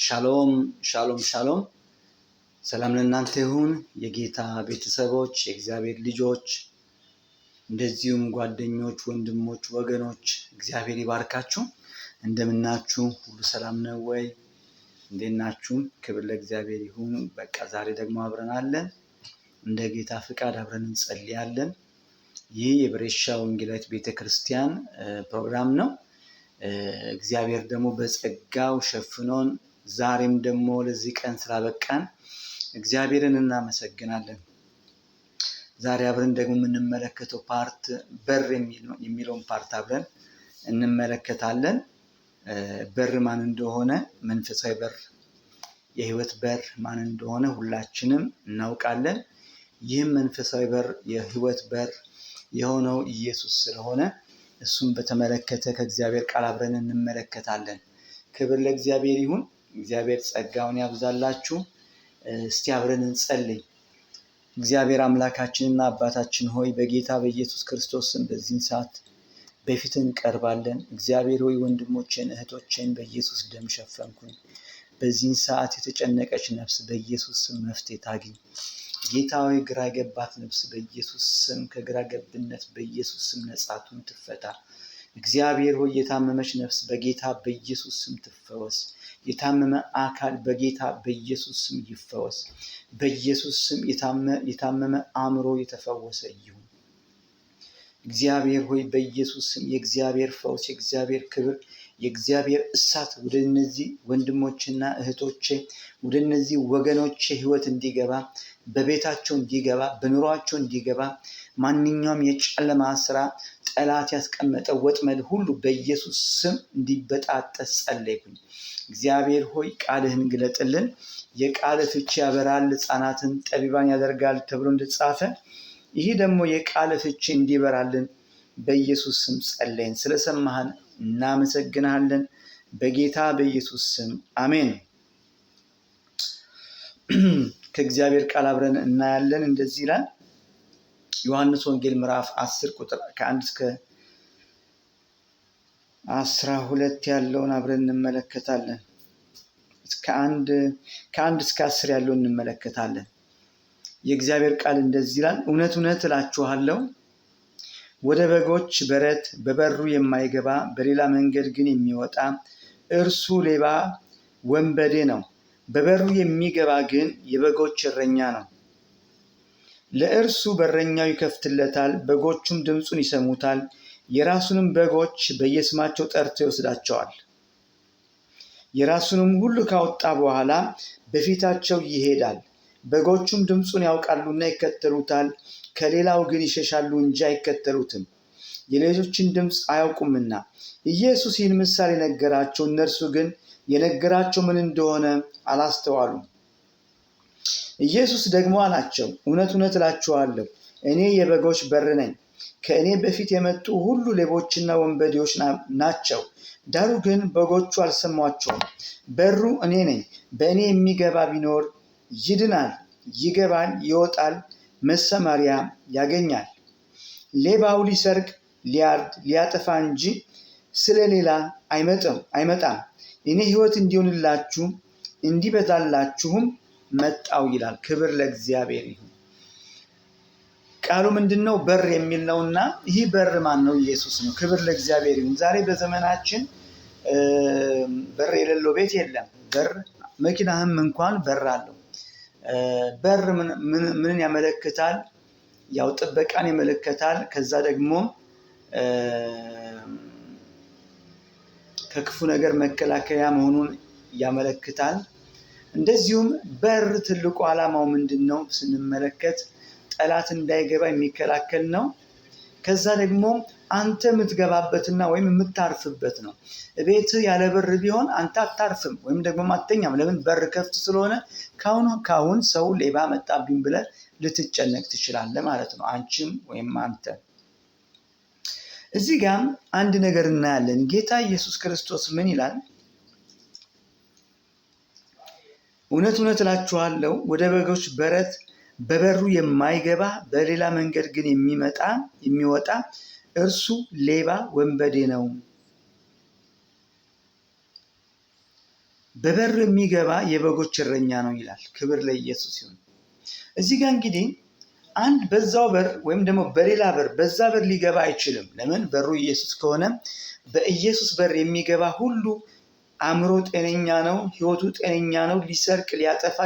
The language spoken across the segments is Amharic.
ሻሎም ሻሎም ሻሎም። ሰላም ለእናንተ ይሁን የጌታ ቤተሰቦች፣ የእግዚአብሔር ልጆች፣ እንደዚሁም ጓደኞች፣ ወንድሞች፣ ወገኖች እግዚአብሔር ይባርካችሁ። እንደምናችሁ? ሁሉ ሰላም ነው ወይ? እንዴት ናችሁ? ክብር ለእግዚአብሔር ይሁን። በቃ ዛሬ ደግሞ አብረን አለን። እንደ ጌታ ፍቃድ አብረን እንጸልያለን። ይህ የብሬሻ ወንጌላዊት ቤተክርስቲያን ፕሮግራም ነው። እግዚአብሔር ደግሞ በጸጋው ሸፍኖን ዛሬም ደግሞ ለዚህ ቀን ስላበቃን እግዚአብሔርን እናመሰግናለን። ዛሬ አብረን ደግሞ የምንመለከተው ፓርት በር የሚለውን ፓርት አብረን እንመለከታለን። በር ማን እንደሆነ፣ መንፈሳዊ በር፣ የህይወት በር ማን እንደሆነ ሁላችንም እናውቃለን። ይህም መንፈሳዊ በር፣ የህይወት በር የሆነው ኢየሱስ ስለሆነ እሱን በተመለከተ ከእግዚአብሔር ቃል አብረን እንመለከታለን። ክብር ለእግዚአብሔር ይሁን። እግዚአብሔር ጸጋውን ያብዛላችሁ። እስቲ አብረን እንጸልይ። እግዚአብሔር አምላካችንና አባታችን ሆይ በጌታ በኢየሱስ ክርስቶስ ስም በዚህን ሰዓት በፊት እንቀርባለን። እግዚአብሔር ሆይ ወንድሞቼን እህቶቼን በኢየሱስ ደም ሸፈንኩኝ። በዚህን ሰዓት የተጨነቀች ነፍስ በኢየሱስ ስም መፍትሄ ታግኝ። ጌታ ሆይ ግራ የገባት ነፍስ በኢየሱስ ስም ከግራ ገብነት በኢየሱስ ስም ነጻቱን ትፈታ። እግዚአብሔር ሆይ የታመመች ነፍስ በጌታ በኢየሱስ ስም ትፈወስ። የታመመ አካል በጌታ በኢየሱስ ስም ይፈወስ። በኢየሱስ ስም የታመመ አእምሮ የተፈወሰ ይሁን። እግዚአብሔር ሆይ በኢየሱስ ስም የእግዚአብሔር ፈውስ፣ የእግዚአብሔር ክብር፣ የእግዚአብሔር እሳት ወደ እነዚህ ወንድሞችና እህቶቼ፣ ወደ እነዚህ ወገኖቼ ህይወት እንዲገባ፣ በቤታቸው እንዲገባ፣ በኑሯቸው እንዲገባ፣ ማንኛውም የጨለማ ስራ ጠላት ያስቀመጠው ወጥመድ ሁሉ በኢየሱስ ስም እንዲበጣጠስ ጸለይኩኝ። እግዚአብሔር ሆይ ቃልህን ግለጥልን። የቃል ፍቺ ያበራል፣ ሕፃናትን ጠቢባን ያደርጋል ተብሎ እንደተጻፈ ይህ ደግሞ የቃል ፍቺ እንዲበራልን በኢየሱስ ስም ጸለይን። ስለሰማህን እናመሰግናለን። በጌታ በኢየሱስ ስም አሜን። ከእግዚአብሔር ቃል አብረን እናያለን። እንደዚህ ይላል ዮሐንስ ወንጌል ምዕራፍ 10 ቁጥር ከ1 እስከ 12 ያለውን አብረን እንመለከታለን። ከአንድ እስከ 10 ያለውን እንመለከታለን። የእግዚአብሔር ቃል እንደዚህ ይላል፣ እውነት እውነት እላችኋለሁ ወደ በጎች በረት በበሩ የማይገባ በሌላ መንገድ ግን የሚወጣ እርሱ ሌባ ወንበዴ ነው። በበሩ የሚገባ ግን የበጎች እረኛ ነው። ለእርሱ በረኛው ይከፍትለታል፣ በጎቹም ድምፁን ይሰሙታል። የራሱንም በጎች በየስማቸው ጠርቶ ይወስዳቸዋል። የራሱንም ሁሉ ካወጣ በኋላ በፊታቸው ይሄዳል። በጎቹም ድምፁን ያውቃሉና ይከተሉታል። ከሌላው ግን ይሸሻሉ እንጂ አይከተሉትም፣ የሌሎችን ድምፅ አያውቁምና። ኢየሱስ ይህን ምሳሌ ነገራቸው፣ እነርሱ ግን የነገራቸው ምን እንደሆነ አላስተዋሉም። ኢየሱስ ደግሞ አላቸው፣ እውነት እውነት እላችኋለሁ እኔ የበጎች በር ነኝ። ከእኔ በፊት የመጡ ሁሉ ሌቦችና ወንበዴዎች ናቸው፣ ዳሩ ግን በጎቹ አልሰሟቸውም። በሩ እኔ ነኝ። በእኔ የሚገባ ቢኖር ይድናል፣ ይገባል፣ ይወጣል፣ መሰማሪያ ያገኛል። ሌባው ሊሰርቅ፣ ሊያርድ፣ ሊያጠፋ እንጂ ስለሌላ አይመጣም። እኔ ሕይወት እንዲሆንላችሁ እንዲበዛላችሁም መጣው ይላል። ክብር ለእግዚአብሔር ይሁን። ቃሉ ምንድነው? በር የሚል ነውና ይህ በር ማን ነው? ኢየሱስ ነው። ክብር ለእግዚአብሔር ይሁን። ዛሬ በዘመናችን በር የሌለው ቤት የለም። በር መኪናህም እንኳን በር አለው። በር ምንን ያመለክታል? ያው ጥበቃን ያመለክታል። ከዛ ደግሞ ከክፉ ነገር መከላከያ መሆኑን ያመለክታል። እንደዚሁም በር ትልቁ ዓላማው ምንድነው ስንመለከት ጠላት እንዳይገባ የሚከላከል ነው። ከዛ ደግሞ አንተ የምትገባበትና ወይም የምታርፍበት ነው። ቤት ያለ በር ቢሆን አንተ አታርፍም ወይም ደግሞ አትተኛም። ለምን? በር ከፍት ስለሆነ ካሁን ሰው ሌባ መጣብኝ ብለህ ልትጨነቅ ትችላለህ ማለት ነው፣ አንቺም ወይም አንተ። እዚህ ጋር አንድ ነገር እናያለን። ጌታ ኢየሱስ ክርስቶስ ምን ይላል? እውነት እውነት እላችኋለሁ ወደ በጎች በረት በበሩ የማይገባ በሌላ መንገድ ግን የሚወጣ እርሱ ሌባ ወንበዴ ነው። በበር የሚገባ የበጎች እረኛ ነው ይላል። ክብር ለኢየሱስ ይሁን። እዚህ ጋር እንግዲህ አንድ በዛው በር ወይም ደግሞ በሌላ በር በዛ በር ሊገባ አይችልም። ለምን? በሩ ኢየሱስ ከሆነ በኢየሱስ በር የሚገባ ሁሉ አእምሮ ጤነኛ ነው፣ ህይወቱ ጤነኛ ነው። ሊሰርቅ፣ ሊያጠፋ፣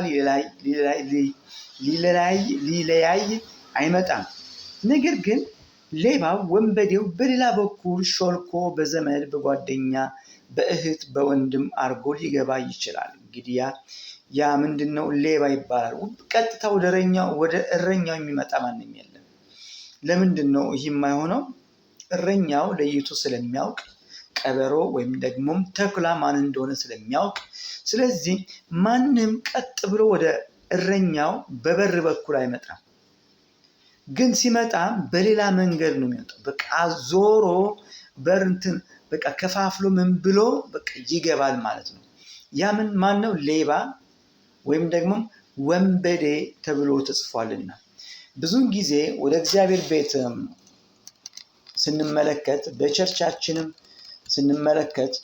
ሊለያይ አይመጣም። ነገር ግን ሌባው ወንበዴው በሌላ በኩል ሾልኮ በዘመድ በጓደኛ በእህት በወንድም አርጎ ሊገባ ይችላል። እንግዲህ ያ ምንድነው? ሌባ ይባላል። ቀጥታ ወደ እረኛው የሚመጣ ማንም የለም። ለምንድን ነው ይህ የማይሆነው? እረኛው ለይቶ ስለሚያውቅ፣ ቀበሮ ወይም ደግሞ ተኩላ ማን እንደሆነ ስለሚያውቅ፣ ስለዚህ ማንም ቀጥ ብሎ ወደ እረኛው በበር በኩል አይመጣም። ግን ሲመጣ በሌላ መንገድ ነው የሚመጣው። በቃ ዞሮ በርንትን በቃ ከፋፍሎ ምን ብሎ በቃ ይገባል ማለት ነው። ያ ማን ነው? ሌባ ወይም ደግሞ ወንበዴ ተብሎ ተጽፏልና። ብዙውን ጊዜ ወደ እግዚአብሔር ቤት ስንመለከት፣ በቸርቻችንም ስንመለከት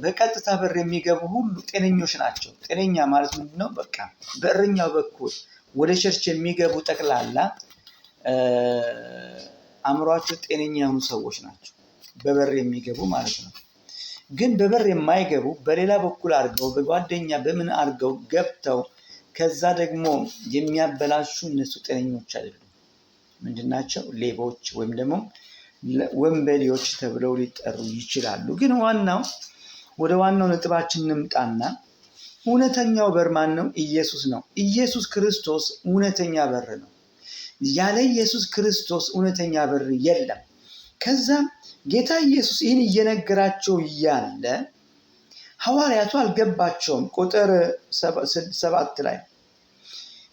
በቀጥታ በር የሚገቡ ሁሉ ጤነኞች ናቸው። ጤነኛ ማለት ምንድነው? በቃ በእረኛው በኩል ወደ ቸርች የሚገቡ ጠቅላላ አእምሯቸው ጤነኛ የሆኑ ሰዎች ናቸው፣ በበር የሚገቡ ማለት ነው። ግን በበር የማይገቡ በሌላ በኩል አድርገው በጓደኛ በምን አድርገው ገብተው ከዛ ደግሞ የሚያበላሹ እነሱ ጤነኞች አይደሉም። ምንድናቸው? ሌቦች ወይም ደግሞ ወንበዴዎች ተብለው ሊጠሩ ይችላሉ። ግን ወደ ዋናው ነጥባችን እንምጣና እውነተኛው በር ማን ነው? ኢየሱስ ነው። ኢየሱስ ክርስቶስ እውነተኛ በር ነው። ያለ ኢየሱስ ክርስቶስ እውነተኛ በር የለም። ከዛም ጌታ ኢየሱስ ይህን እየነገራቸው እያለ ሐዋርያቱ አልገባቸውም። ቁጥር 7 ላይ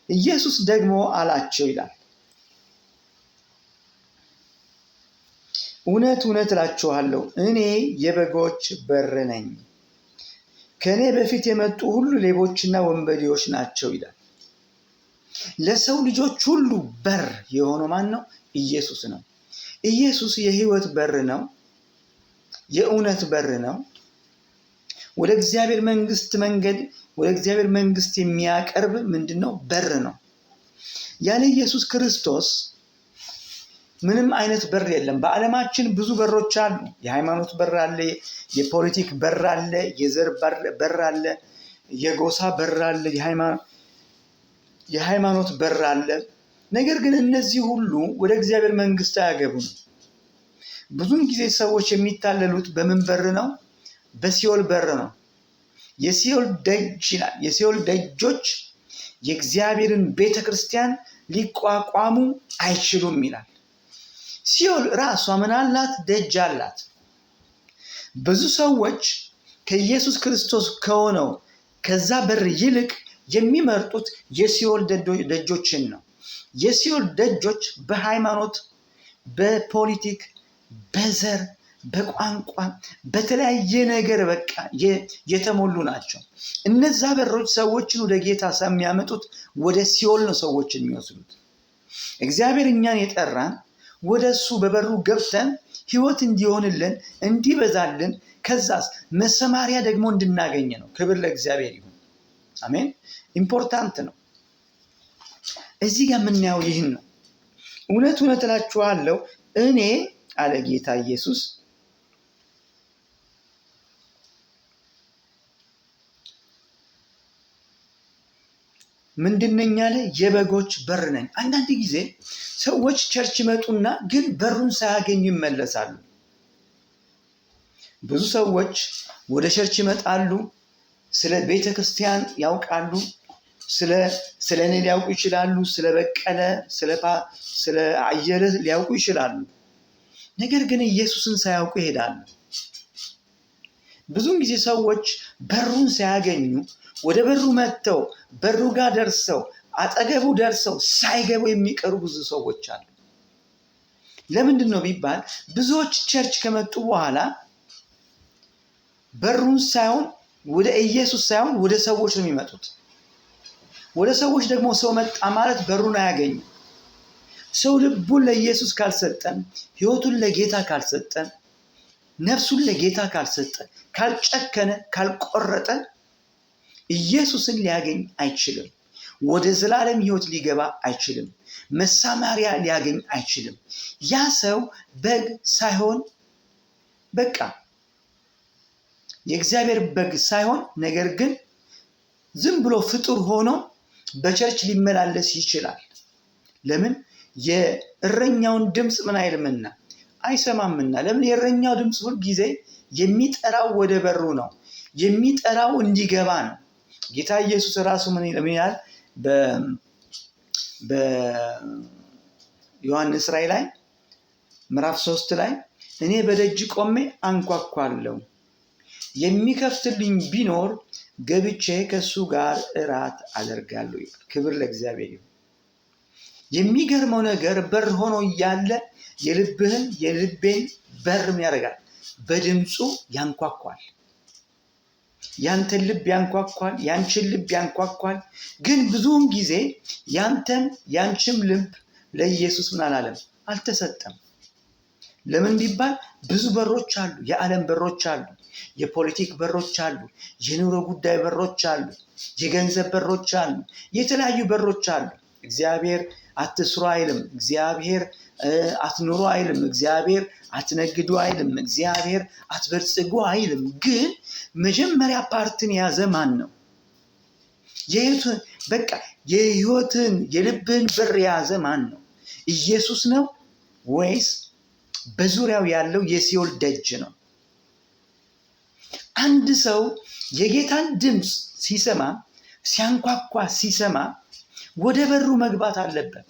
ኢየሱስ ደግሞ አላቸው ይላል፣ እውነት እውነት እላችኋለሁ እኔ የበጎች በር ነኝ። ከእኔ በፊት የመጡ ሁሉ ሌቦችና ወንበዴዎች ናቸው ይላል። ለሰው ልጆች ሁሉ በር የሆነው ማን ነው? ኢየሱስ ነው። ኢየሱስ የህይወት በር ነው። የእውነት በር ነው። ወደ እግዚአብሔር መንግስት የሚያቀርብ ምንድነው? በር ነው። ያለ ኢየሱስ ክርስቶስ ምንም አይነት በር የለም። በዓለማችን ብዙ በሮች አሉ። የሃይማኖት በር አለ፣ የፖለቲክ በር አለ፣ የዘር በር አለ፣ የጎሳ በር አለ፣ የሃይማኖት በር አለ። ነገር ግን እነዚህ ሁሉ ወደ እግዚአብሔር መንግስት አያገቡም። ብዙውን ጊዜ ሰዎች የሚታለሉት በምን በር ነው? በሲኦል በር ነው። የሲኦል ደጅ ይላል። የሲኦል ደጆች የእግዚአብሔርን ቤተክርስቲያን ሊቋቋሙ አይችሉም ይላል። ሲኦል ራሷ ምን አላት? ደጅ አላት። ብዙ ሰዎች ከኢየሱስ ክርስቶስ ከሆነው ከዛ በር ይልቅ የሚመርጡት የሲኦል ደጆችን ነው። የሲኦል ደጆች በሃይማኖት፣ በፖለቲክ፣ በዘር፣ በቋንቋ፣ በተለያየ ነገር በቃ የተሞሉ ናቸው። እነዛ በሮች ሰዎችን ወደ ጌታ የሚያመጡት ወደ ሲኦል ነው ሰዎችን የሚወስዱት። እግዚአብሔር እኛን የጠራን ወደ እሱ በበሩ ገብተን ህይወት እንዲሆንልን እንዲበዛልን ከዛስ መሰማሪያ ደግሞ እንድናገኝ ነው። ክብር ለእግዚአብሔር ይሁን። አሜን። ኢምፖርታንት ነው። እዚህ ጋር የምናየው ይህን ነው። እውነት እውነት እላችኋለሁ እኔ አለ ጌታ ኢየሱስ ምንድነኝ አለ? የበጎች በር ነኝ። አንዳንድ ጊዜ ሰዎች ቸርች ይመጡና ግን በሩን ሳያገኙ ይመለሳሉ። ብዙ ሰዎች ወደ ቸርች ይመጣሉ፣ ስለ ቤተ ክርስቲያን ያውቃሉ፣ ስለ እኔ ሊያውቁ ይችላሉ፣ ስለ በቀለ፣ ስለ አየለ ሊያውቁ ይችላሉ። ነገር ግን ኢየሱስን ሳያውቁ ይሄዳሉ። ብዙውን ጊዜ ሰዎች በሩን ሳያገኙ ወደ በሩ መጥተው በሩ ጋር ደርሰው አጠገቡ ደርሰው ሳይገቡ የሚቀሩ ብዙ ሰዎች አሉ። ለምንድን ነው ቢባል ብዙዎች ቸርች ከመጡ በኋላ በሩን ሳይሆን ወደ ኢየሱስ ሳይሆን ወደ ሰዎች ነው የሚመጡት። ወደ ሰዎች ደግሞ ሰው መጣ ማለት በሩን አያገኝም። ሰው ልቡን ለኢየሱስ ካልሰጠን፣ ህይወቱን ለጌታ ካልሰጠን ነፍሱን ለጌታ ካልሰጠ፣ ካልጨከነ፣ ካልቆረጠ ኢየሱስን ሊያገኝ አይችልም። ወደ ዘላለም ሕይወት ሊገባ አይችልም። መሳማሪያ ሊያገኝ አይችልም። ያ ሰው በግ ሳይሆን በቃ የእግዚአብሔር በግ ሳይሆን ነገር ግን ዝም ብሎ ፍጡር ሆኖ በቸርች ሊመላለስ ይችላል። ለምን? የእረኛውን ድምፅ ምን አይልምና አይሰማምና። ለምን? የእረኛው ድምፅ ሁል ጊዜ የሚጠራው ወደ በሩ ነው፣ የሚጠራው እንዲገባ ነው። ጌታ ኢየሱስ ራሱ ምን ይላል? በዮሐንስ ራዕይ ላይ ምዕራፍ 3 ላይ እኔ በደጅ ቆሜ አንኳኳለሁ፣ የሚከፍትልኝ ቢኖር ገብቼ ከሱ ጋር እራት አደርጋለሁ ይላል። ክብር ለእግዚአብሔር ይሁን። የሚገርመው ነገር በር ሆኖ እያለ የልቤን በር ምን ያደርጋል? በድምፁ ያንኳኳል። ያንተን ልብ ያንኳኳል፣ ያንቺን ልብ ያንኳኳል። ግን ብዙውን ጊዜ ያንተም ያንቺም ልብ ለኢየሱስ ምን አላለም? አልተሰጠም። ለምን ቢባል ብዙ በሮች አሉ። የዓለም በሮች አሉ፣ የፖለቲክ በሮች አሉ፣ የኑሮ ጉዳይ በሮች አሉ፣ የገንዘብ በሮች አሉ፣ የተለያዩ በሮች አሉ። እግዚአብሔር አትስሩ አይልም። እግዚአብሔር አትኑሩ አይልም። እግዚአብሔር አትነግዱ አይልም። እግዚአብሔር አትበልጽጉ አይልም። ግን መጀመሪያ ፓርትን የያዘ ማን ነው? በቃ የህይወትን የልብን በር የያዘ ማን ነው? ኢየሱስ ነው ወይስ በዙሪያው ያለው የሲኦል ደጅ ነው? አንድ ሰው የጌታን ድምፅ ሲሰማ፣ ሲያንኳኳ ሲሰማ ወደ በሩ መግባት አለበት።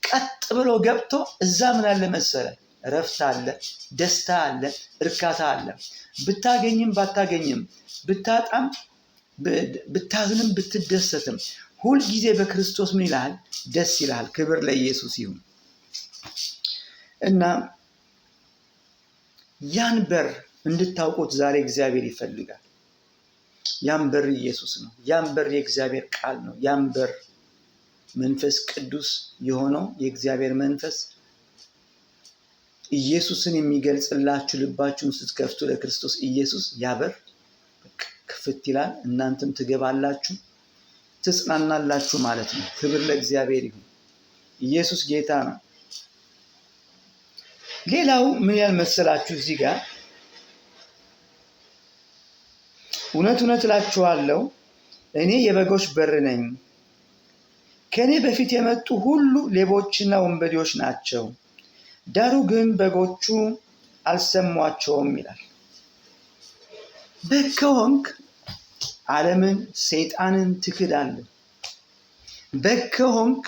ቀጥ ብሎ ገብቶ እዛ ምን አለ መሰለ? እረፍት አለ፣ ደስታ አለ፣ እርካታ አለ። ብታገኝም ባታገኝም፣ ብታጣም ብታዝንም ብትደሰትም ሁልጊዜ በክርስቶስ ምን ይልሃል? ደስ ይልሃል። ክብር ለኢየሱስ ይሁን። እና ያን በር እንድታውቁት ዛሬ እግዚአብሔር ይፈልጋል። ያን በር ኢየሱስ ነው። ያን በር የእግዚአብሔር ቃል ነው። ያን በር መንፈስ ቅዱስ የሆነው የእግዚአብሔር መንፈስ ኢየሱስን የሚገልጽላችሁ ልባችሁን ስትከፍቱ ለክርስቶስ ኢየሱስ ያበር ክፍት ይላል። እናንተም ትገባላችሁ፣ ትጽናናላችሁ ማለት ነው። ክብር ለእግዚአብሔር ይሁን። ኢየሱስ ጌታ ነው። ሌላው ምን ያህል መሰላችሁ? እዚህ ጋር እውነት እውነት እላችኋለሁ እኔ የበጎች በር ነኝ። ከእኔ በፊት የመጡ ሁሉ ሌቦችና ወንበዴዎች ናቸው፣ ዳሩ ግን በጎቹ አልሰሟቸውም ይላል። በግ ከሆንክ ዓለምን ሰይጣንን ትክዳለህ። በግ ከሆንክ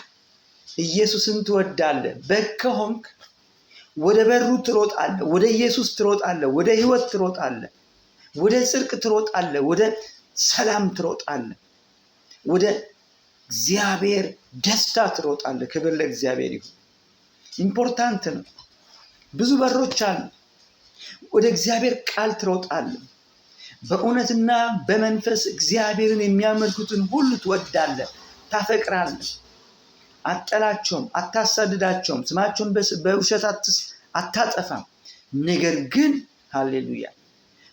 ኢየሱስን ትወዳለህ። በግ ከሆንክ ወደ በሩ ትሮጣለህ፣ ወደ ኢየሱስ ትሮጣለህ፣ ወደ ሕይወት ትሮጣለህ፣ ወደ ጽድቅ ትሮጣለህ፣ ወደ ሰላም ትሮጣለህ፣ ወደ እግዚአብሔር ደስታ ትሮጣለህ። ክብር ለእግዚአብሔር ይሁን። ኢምፖርታንት ነው። ብዙ በሮች አሉ። ወደ እግዚአብሔር ቃል ትሮጣለህ። በእውነትና በመንፈስ እግዚአብሔርን የሚያመልኩትን ሁሉ ትወዳለህ፣ ታፈቅራለህ። አትጠላቸውም፣ አታሳድዳቸውም፣ ስማቸውን በውሸት አታጠፋም። ነገር ግን ሃሌሉያ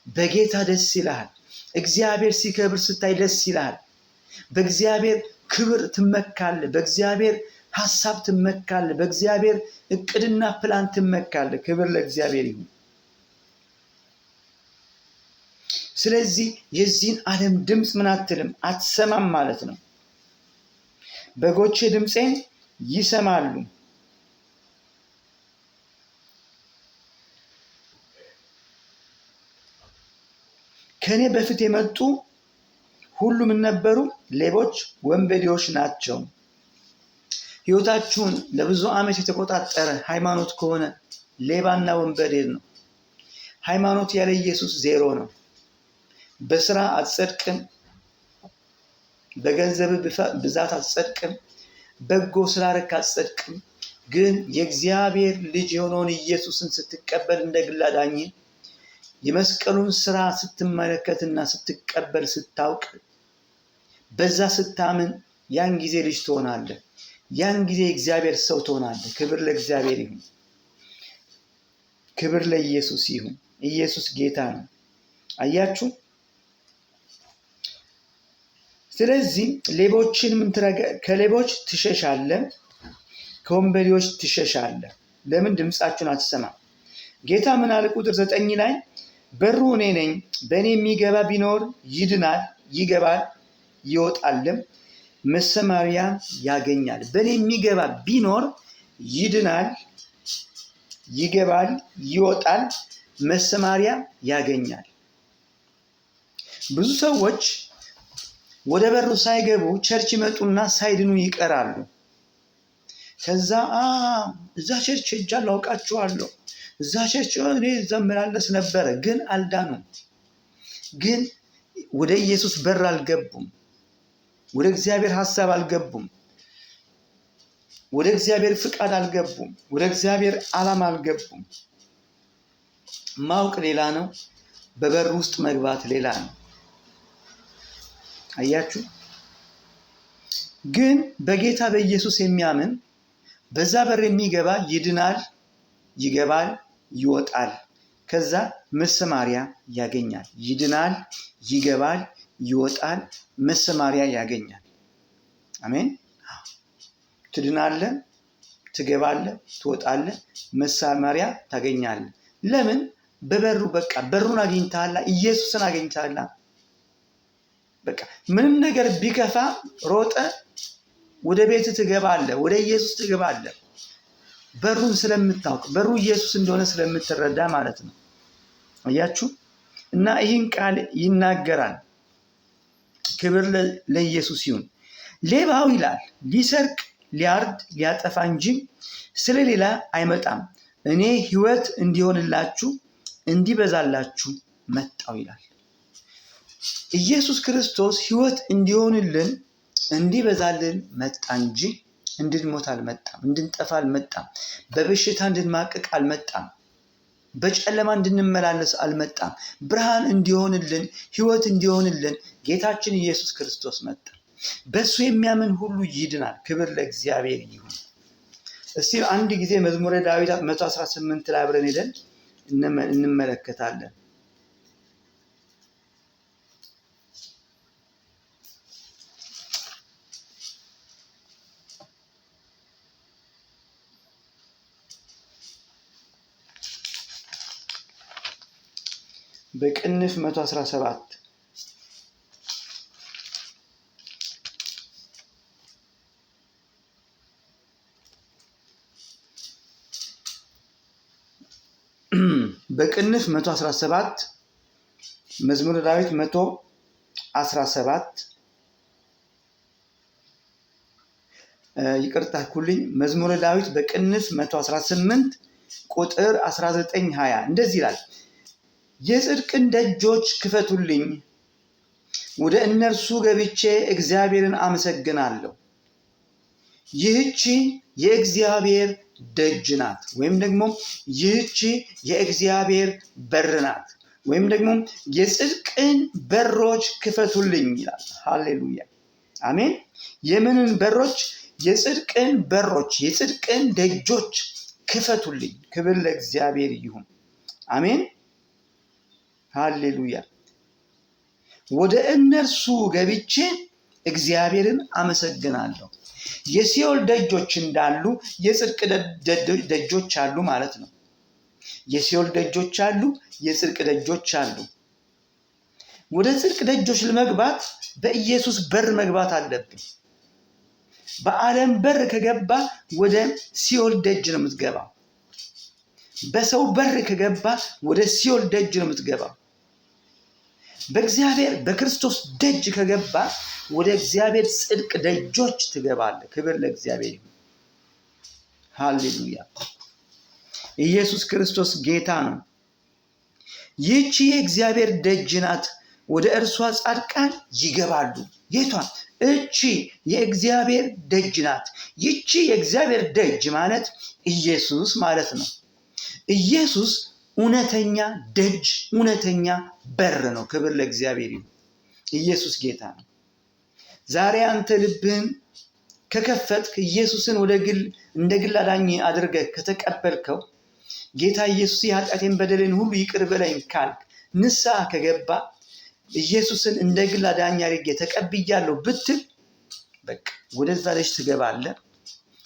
በጌታ ደስ ይልሃል። እግዚአብሔር ሲከብር ስታይ ደስ ይልሃል። በእግዚአብሔር ክብር ትመካለህ። በእግዚአብሔር ሐሳብ ትመካለህ። በእግዚአብሔር እቅድና ፕላን ትመካለህ። ክብር ለእግዚአብሔር ይሁን። ስለዚህ የዚህን ዓለም ድምፅ ምን አትልም? አትሰማም ማለት ነው። በጎቼ ድምፄን ይሰማሉ። ከኔ በፊት የመጡ ሁሉም ነበሩ፣ ሌቦች፣ ወንበዴዎች ናቸው። ሕይወታችሁን ለብዙ ዓመት የተቆጣጠረ ሃይማኖት ከሆነ ሌባና ወንበዴ ነው። ሃይማኖት ያለ ኢየሱስ ዜሮ ነው። በስራ አትጸድቅም፣ በገንዘብ ብዛት አትጸድቅም፣ በጎ ስላረክ አትጸድቅም። ግን የእግዚአብሔር ልጅ የሆነውን ኢየሱስን ስትቀበል እንደ ግል አዳኝ የመስቀሉን ስራ ስትመለከትና ስትቀበል ስታውቅ በዛ ስታምን ያን ጊዜ ልጅ ትሆናለህ። ያን ጊዜ እግዚአብሔር ሰው ትሆናለህ። ክብር ለእግዚአብሔር ይሁን። ክብር ለኢየሱስ ይሁን። ኢየሱስ ጌታ ነው። አያችሁ። ስለዚህ ከሌቦች ትሸሻለህ፣ ከወንበዴዎች ትሸሻለህ። ለምን ድምፃችሁን አትሰማም? ጌታ ምን አለ? ቁጥር 9 ላይ በሩ እኔ ነኝ፣ በእኔ የሚገባ ቢኖር ይድናል፣ ይገባል፣ ይወጣልም መሰማሪያ ያገኛል። በእኔ የሚገባ ቢኖር ይድናል፣ ይገባል፣ ይወጣል፣ መሰማሪያ ያገኛል። ብዙ ሰዎች ወደ በሩ ሳይገቡ ቸርች ይመጡና ሳይድኑ ይቀራሉ። ከዛ እዛ ቸርች ሄጃለሁ፣ አውቃችኋለሁ፣ እዛ ቸርች እኔ ዘመላለስ ነበረ፣ ግን አልዳኑም። ግን ወደ ኢየሱስ በር አልገቡም። ወደ እግዚአብሔር ሐሳብ አልገቡም። ወደ እግዚአብሔር ፍቃድ አልገቡም። ወደ እግዚአብሔር ዓላማ አልገቡም። ማወቅ ሌላ ነው፣ በበር ውስጥ መግባት ሌላ ነው። አያችሁ። ግን በጌታ በኢየሱስ የሚያምን በዛ በር የሚገባ ይድናል፣ ይገባል፣ ይወጣል፣ ከዛ መሰማሪያ ያገኛል። ይድናል፣ ይገባል፣ ይወጣል፣ መሰማሪያ ያገኛል። አሜን። ትድናለህ፣ ትገባለህ፣ ትወጣለህ፣ መሰማሪያ ታገኛለህ። ለምን? በበሩ በቃ በሩን አግኝተሃል፣ ኢየሱስን አግኝተሃል። በቃ ምንም ነገር ቢከፋ ሮጠ ወደ ቤት ትገባለህ፣ ወደ ኢየሱስ ትገባለህ። በሩን ስለምታውቅ፣ በሩ ኢየሱስ እንደሆነ ስለምትረዳ ማለት ነው። አያችሁ። እና ይህን ቃል ይናገራል። ክብር ለኢየሱስ ይሁን። ሌባው ይላል ሊሰርቅ፣ ሊያርድ፣ ሊያጠፋ እንጂ ስለሌላ አይመጣም። እኔ ሕይወት እንዲሆንላችሁ እንዲበዛላችሁ መጣሁ ይላል። ኢየሱስ ክርስቶስ ሕይወት እንዲሆንልን እንዲበዛልን መጣ እንጂ እንድንሞት አልመጣም፣ እንድንጠፋ አልመጣም፣ በበሽታ እንድንማቅቅ አልመጣም፣ በጨለማ እንድንመላለስ አልመጣም። ብርሃን እንዲሆንልን፣ ሕይወት እንዲሆንልን ጌታችን ኢየሱስ ክርስቶስ መጣ። በሱ የሚያምን ሁሉ ይድናል። ክብር ለእግዚአብሔር ይሁን። እስቲ አንድ ጊዜ መዝሙረ ዳዊት 118 ላይ አብረን ሄደን እንመለከታለን። በቅንፍ 117 በቅንፍ 117 መዝሙረ ዳዊት 117 ይቅርታ ኩልኝ መዝሙረ ዳዊት በቅንፍ 118 ቁጥር 19-20 እንደዚህ ይላል። የጽድቅን ደጆች ክፈቱልኝ፣ ወደ እነርሱ ገብቼ እግዚአብሔርን አመሰግናለሁ። ይህቺ የእግዚአብሔር ደጅ ናት፣ ወይም ደግሞ ይህቺ የእግዚአብሔር በር ናት፣ ወይም ደግሞ የጽድቅን በሮች ክፈቱልኝ ይላል። ሃሌሉያ አሜን። የምንን በሮች? የጽድቅን በሮች፣ የጽድቅን ደጆች ክፈቱልኝ። ክብር ለእግዚአብሔር ይሁን። አሜን ሃሌሉያ። ወደ እነርሱ ገብቼ እግዚአብሔርን አመሰግናለሁ። የሲኦል ደጆች እንዳሉ የጽድቅ ደጆች አሉ ማለት ነው። የሲኦል ደጆች አሉ፣ የጽድቅ ደጆች አሉ። ወደ ጽድቅ ደጆች ለመግባት በኢየሱስ በር መግባት አለብን። በዓለም በር ከገባ ወደ ሲኦል ደጅ ነው የምትገባው። በሰው በር ከገባ ወደ ሲኦል ደጅ ነው የምትገባው። በእግዚአብሔር በክርስቶስ ደጅ ከገባ ወደ እግዚአብሔር ጽድቅ ደጆች ትገባለህ። ክብር ለእግዚአብሔር ይሁን። ሃሌሉያ። ኢየሱስ ክርስቶስ ጌታ ነው። ይህቺ የእግዚአብሔር ደጅ ናት፣ ወደ እርሷ ጻድቃን ይገባሉ። ጌታ እቺ የእግዚአብሔር ደጅ ናት። ይቺ የእግዚአብሔር ደጅ ማለት ኢየሱስ ማለት ነው። ኢየሱስ እውነተኛ ደጅ፣ እውነተኛ በር ነው። ክብር ለእግዚአብሔር ይሁን። ኢየሱስ ጌታ ነው። ዛሬ አንተ ልብህን ከከፈትክ ኢየሱስን እንደ ግል አዳኝ አድርገህ ከተቀበልከው ጌታ ኢየሱስ የኃጢአቴን በደሌን ሁሉ ይቅር በለኝ ካልክ ንስሐ ከገባ ኢየሱስን እንደ ግል አዳኝ አድርጌ ተቀብያለሁ ብትል በቃ ወደዛ ደጅ ትገባለህ።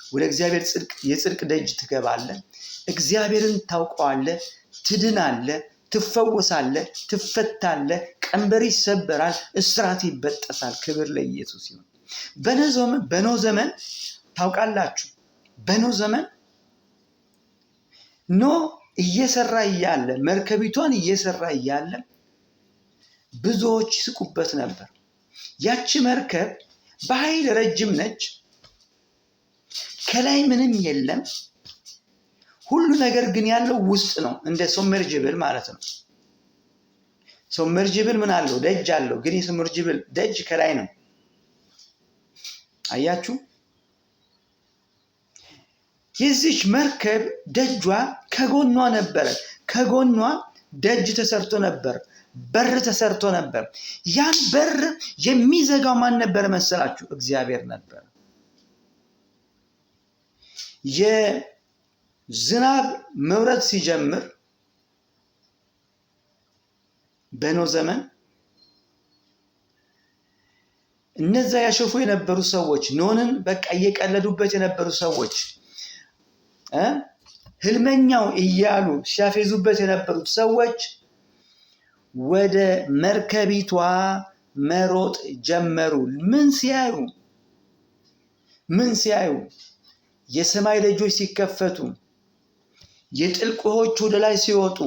ወደ እግዚአብሔር የጽድቅ ደጅ ትገባለህ። እግዚአብሔርን ታውቀዋለህ፣ ትድናለህ፣ ትፈወሳለህ፣ ትፈታለህ፣ ቀንበር ይሰበራል፣ እስራት ይበጠሳል። ክብር ለኢየሱስ ይሁን። በኖህ ዘመን ታውቃላችሁ፣ በኖህ ዘመን ኖህ እየሰራ እያለ መርከቢቷን እየሰራ እያለ ብዙዎች ይስቁበት ነበር። ያቺ መርከብ በኃይል ረጅም ነች፣ ከላይ ምንም የለም፣ ሁሉ ነገር ግን ያለው ውስጥ ነው። እንደ ሶመርጅብል ማለት ነው። ሶመርጅብል ምን አለው? ደጅ አለው። ግን የሶመርጅብል ደጅ ከላይ ነው። አያችሁ? የዚች መርከብ ደጇ ከጎኗ ነበረ። ከጎኗ ደጅ ተሰርቶ ነበር፣ በር ተሰርቶ ነበር። ያን በር የሚዘጋው ማን ነበር መሰላችሁ? እግዚአብሔር ነበር። የዝናብ መውረድ ሲጀምር በኖህ ዘመን እነዛ ያሸፉ የነበሩ ሰዎች ኖህን በቃ እየቀለዱበት የነበሩ ሰዎች ህልመኛው እያሉ ሲያፌዙበት የነበሩት ሰዎች ወደ መርከቢቷ መሮጥ ጀመሩ። ምን ሲያዩ? የሰማይ ደጆች ሲከፈቱ፣ የጥልቅ ውኆች ወደ ላይ ሲወጡ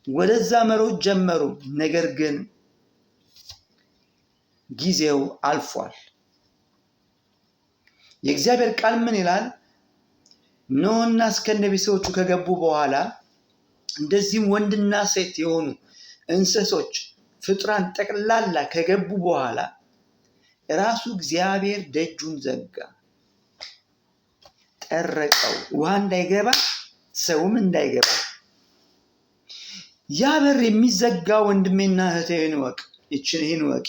ወደዛ መሮጥ ጀመሩ። ነገር ግን ጊዜው አልፏል። የእግዚአብሔር ቃል ምን ይላል? ኖህና እስከነ ቤተሰቦቹ ከገቡ በኋላ እንደዚህም ወንድና ሴት የሆኑ እንስሶች ፍጥራን ጠቅላላ ከገቡ በኋላ ራሱ እግዚአብሔር ደጁን ዘጋ፣ ጠረቀው። ውሃ እንዳይገባ ሰውም እንዳይገባ። ያ በር የሚዘጋ ወንድሜና እህቴን ወቅ ይህን ወቂ።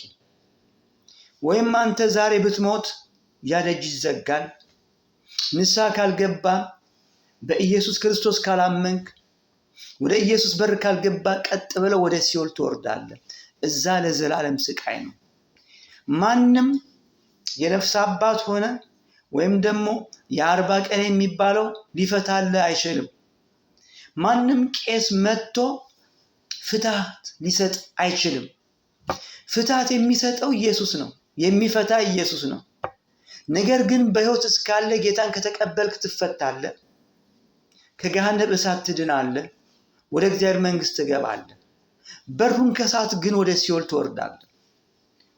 ወይም አንተ ዛሬ ብትሞት ያ ደጅ ይዘጋል። ንስሐ ካልገባ፣ በኢየሱስ ክርስቶስ ካላመንክ፣ ወደ ኢየሱስ በር ካልገባ ቀጥ ብለው ወደ ሲኦል ትወርዳለህ። እዛ ለዘላለም ስቃይ ነው። ማንም የነፍስ አባት ሆነ ወይም ደግሞ የ40 ቀን የሚባለው ሊፈታልህ አይችልም። ማንም ቄስ መጥቶ ፍትሐት ሊሰጥ አይችልም። ፍትሐት የሚሰጠው ኢየሱስ ነው። የሚፈታ ኢየሱስ ነው። ነገር ግን በሕይወት እስካለ ጌታን ከተቀበልክ ትፈታለህ። ከገሃነም እሳት ትድናለህ። ወደ እግዚአብሔር መንግስት ትገባለህ። በሩን ከሳት ግን ወደ ሲኦል ትወርዳለህ፣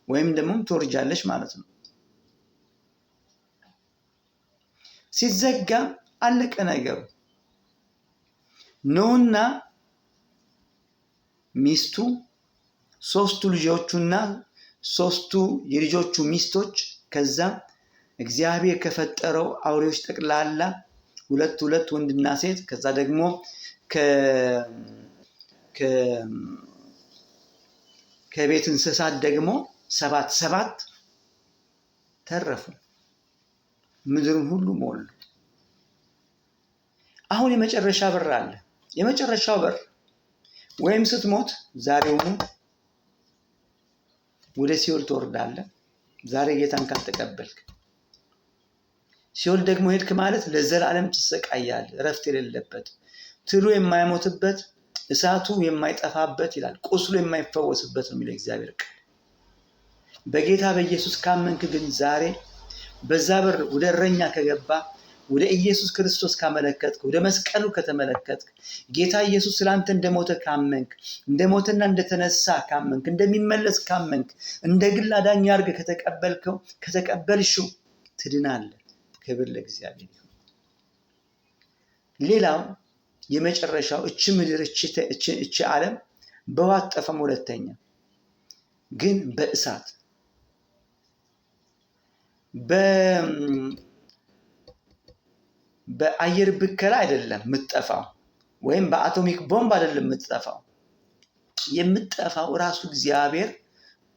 ወይም ደግሞ ትወርጃለሽ ማለት ነው። ሲዘጋ አለቀ ነገሩ። ኖህና ሚስቱ፣ 3 ልጆቹና 3 የልጆቹ ሚስቶች፣ ከዛ እግዚአብሔር ከፈጠረው አውሬዎች ጠቅላላ 2 ወንድና ሴት፣ ከዛ ደግሞ ከቤት እንስሳት ደግሞ 7 ተረፉ። ምድርን ሁሉ ሞሉ። አሁን የመጨረሻ በር አለ። የመጨረሻው በር ወይም ስትሞት ዛሬውኑ ወደ ሲኦል ትወርዳለህ፣ ዛሬ ጌታን ካልተቀበልክ። ሲኦል ደግሞ ሄድክ ማለት ለዘላለም ትሰቃያለህ። እረፍት የሌለበት፣ ትሉ የማይሞትበት፣ እሳቱ የማይጠፋበት ይላል። ቁስሉ የማይፈወስበት ነው የሚለው እግዚአብሔር ቃል። በጌታ በኢየሱስ ካመንክ ግን ዛሬ በዛ በር ወደ እረኛ ከገባ፣ ወደ ኢየሱስ ክርስቶስ ካመለከትክ፣ ወደ መስቀሉ ከተመለከትክ፣ ጌታ ኢየሱስ ስላንተ እንደሞተ ካመንክ፣ እንደሞተና እንደተነሳ ካመንክ፣ እንደሚመለስ ካመንክ፣ እንደ ግል አዳኝ አድርገህ ከተቀበልሽው ትድናለህ። ክብር ለእግዚአብሔር ይሁን። ሌላው የመጨረሻው እቺ ምድር እቺ ዓለም በውሃ አትጠፋም። ሁለተኛ ግን በእሳት በአየር ብከላ አይደለም የምትጠፋው፣ ወይም በአቶሚክ ቦምብ አይደለም የምትጠፋው። የምትጠፋው ራሱ እግዚአብሔር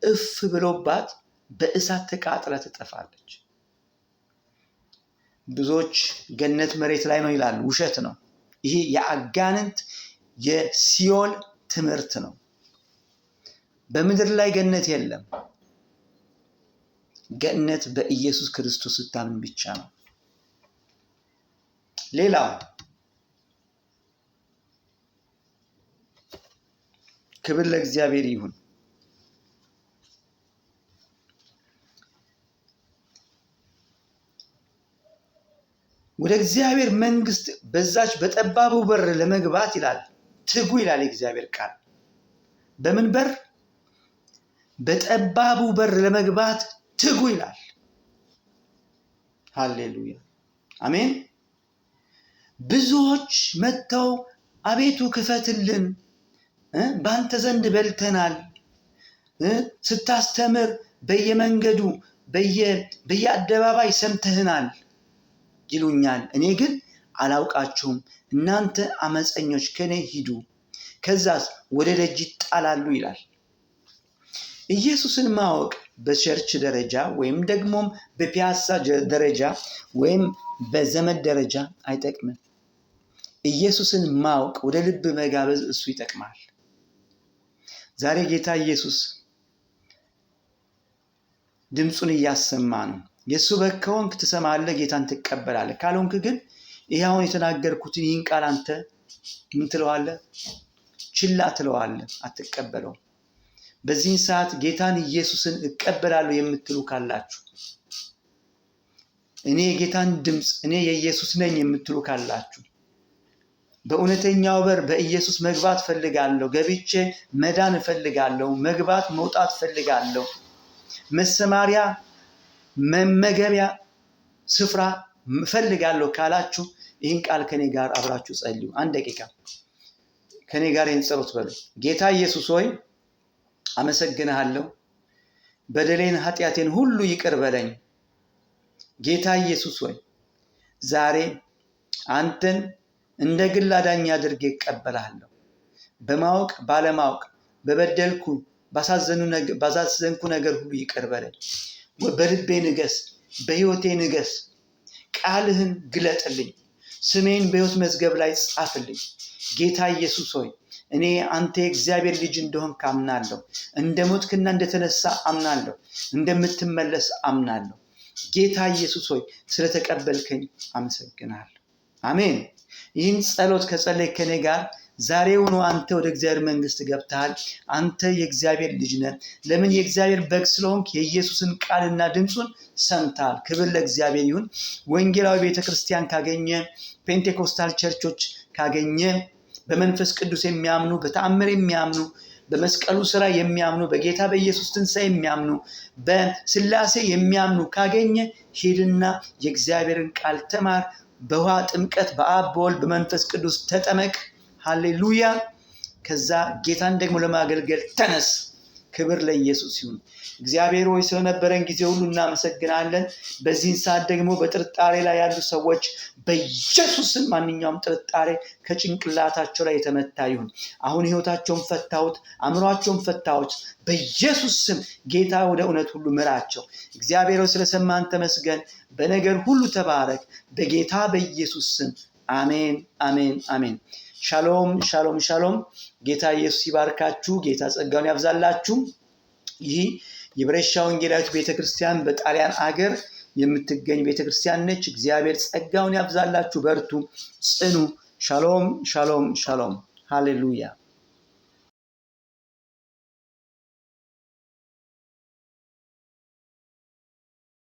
እፍ ብሎባት በእሳት ተቃጥላ ትጠፋለች። ብዙዎች ገነት መሬት ላይ ነው ይላሉ። ውሸት ነው። ይሄ የአጋንንት የሲኦል ትምህርት ነው። በምድር ላይ ገነት የለም። ገነት በኢየሱስ ክርስቶስ ስታምን ብቻ ነው። ሌላው ክብር ለእግዚአብሔር ይሁን። ወደ እግዚአብሔር መንግስት በዛች በጠባቡ በር ለመግባት ይላል ትጉ ይላል የእግዚአብሔር ቃል። በምን በር? በጠባቡ በር ለመግባት ትጉ ይላል። ሃሌሉያ አሜን። ብዙዎች መጥተው አቤቱ ክፈትልን፣ በአንተ ዘንድ በልተናል፣ ስታስተምር በየመንገዱ በየአደባባይ ሰምተህናል ይሉኛል። እኔ ግን አላውቃችሁም፣ እናንተ አመፀኞች ከኔ ሂዱ፣ ከዛስ ወደ ደጅ ይጣላሉ ይላል። ኢየሱስን ማወቅ በቸርች ደረጃ ወይም ደግሞም በፒያሳ ደረጃ ወይም በዘመድ ደረጃ አይጠቅምም። ኢየሱስን ማወቅ ወደ ልብ መጋበዝ እሱ ይጠቅማል። ዛሬ ጌታ ኢየሱስ ድምፁን እያሰማ ነው። የእሱ በግ ከሆንክ ትሰማለህ፣ ጌታን ትቀበላለህ። ካልሆንክ ግን ይህ አሁን የተናገርኩትን ይህን ቃል አንተ ምን ትለዋለህ? ችላ ትለዋለህ፣ አትቀበለውም። በዚህን ሰዓት ጌታን ኢየሱስን እቀበላለሁ የምትሉ ካላችሁ፣ እኔ የጌታን ድምፅ እኔ የኢየሱስ ነኝ የምትሉ ካላችሁ፣ በእውነተኛው በር በኢየሱስ መግባት ፈልጋለሁ፣ ገብቼ መዳን ፈልጋለሁ፣ መግባት መውጣት ፈልጋለሁ፣ መሰማሪያ መመገቢያ ስፍራ ፈልጋለሁ ካላችሁ ይህን ቃል ከኔ ጋር አብራችሁ ጸልዩ። 1 ደቂቃ ከኔ ጋር ይህን ጸሎት በሉ። ጌታ ኢየሱስ ሆይ አመሰግንሃለሁ፣ በደሌን ኃጢአቴን ሁሉ ይቅር በለኝ። ጌታ ኢየሱስ ሆይ ዛሬ አንተን እንደ ግል አዳኝ አድርጌ እቀበልሃለሁ። በማወቅ ባለማወቅ በበደልኩ ባሳዘንኩ ነገር ሁሉ ይቅር በለኝ። በልቤ ንገስ፣ በሕይወቴ ንገስ፣ ቃልህን ግለጥልኝ፣ ስሜን በሕይወት መዝገብ ላይ ጻፍልኝ። ጌታ ኢየሱስ ሆይ እኔ አንተ የእግዚአብሔር ልጅ እንደሆንክ አምናለሁ። እንደ ሞትክና እንደተነሳ አምናለሁ። እንደምትመለስ አምናለሁ። ጌታ ኢየሱስ ሆይ ስለተቀበልከኝ አመሰግናለሁ። አሜን። ይህን ጸሎት ከጸለይ ከኔ ጋር ዛሬውኑ አንተ ወደ እግዚአብሔር መንግስት ገብተሃል። አንተ የእግዚአብሔር ልጅ ነህ። ለምን? የእግዚአብሔር በግ ስለሆንክ የኢየሱስን ቃልና ድምፁን ሰምተሃል። ክብር ለእግዚአብሔር ይሁን። ወንጌላዊ ቤተክርስቲያን ካገኘ፣ ፔንቴኮስታል ቸርቾች ካገኘ፣ በመንፈስ ቅዱስ የሚያምኑ፣ በተአምር የሚያምኑ፣ በመስቀሉ ስራ የሚያምኑ፣ በጌታ በኢየሱስ ትንሣኤ የሚያምኑ፣ በስላሴ የሚያምኑ ካገኘ ሂድና የእግዚአብሔርን ቃል ተማር። በውሃ ጥምቀት በአብ በወልድ በመንፈስ ቅዱስ ተጠመቅ። ሃሌሉያ። ከዛ ጌታን ደግሞ ለማገልገል ተነስ። ክብር ለኢየሱስ ይሁን። እግዚአብሔር ሆይ ስለነበረን ጊዜ ሁሉ እናመሰግናለን። በዚህን ሰዓት ደግሞ በጥርጣሬ ላይ ያሉ ሰዎች በኢየሱስ ስም ማንኛውም ጥርጣሬ ከጭንቅላታቸው ላይ የተመታ ይሁን። አሁን ሕይወታቸውን ፈታሁት፣ አእምሯቸውን ፈታሁት። በኢየሱስ ስም ጌታ ወደ እውነት ሁሉ ምራቸው። እግዚአብሔር ሆይ ስለሰማን ተመስገን። በነገር ሁሉ ተባረክ። በጌታ በኢየሱስ ስም አሜን፣ አሜን፣ አሜን። ሻሎም፣ ሻሎም፣ ሻሎም። ጌታ ኢየሱስ ይባርካችሁ። ጌታ ጸጋውን ያብዛላችሁ። ይህ የብሬሻ ወንጌላዊት ቤተክርስቲያን በጣሊያን አገር የምትገኝ ቤተክርስቲያን ነች። እግዚአብሔር ጸጋውን ያብዛላችሁ። በርቱ፣ ጽኑ። ሻሎም፣ ሻሎም፣ ሻሎም። ሃሌሉያ።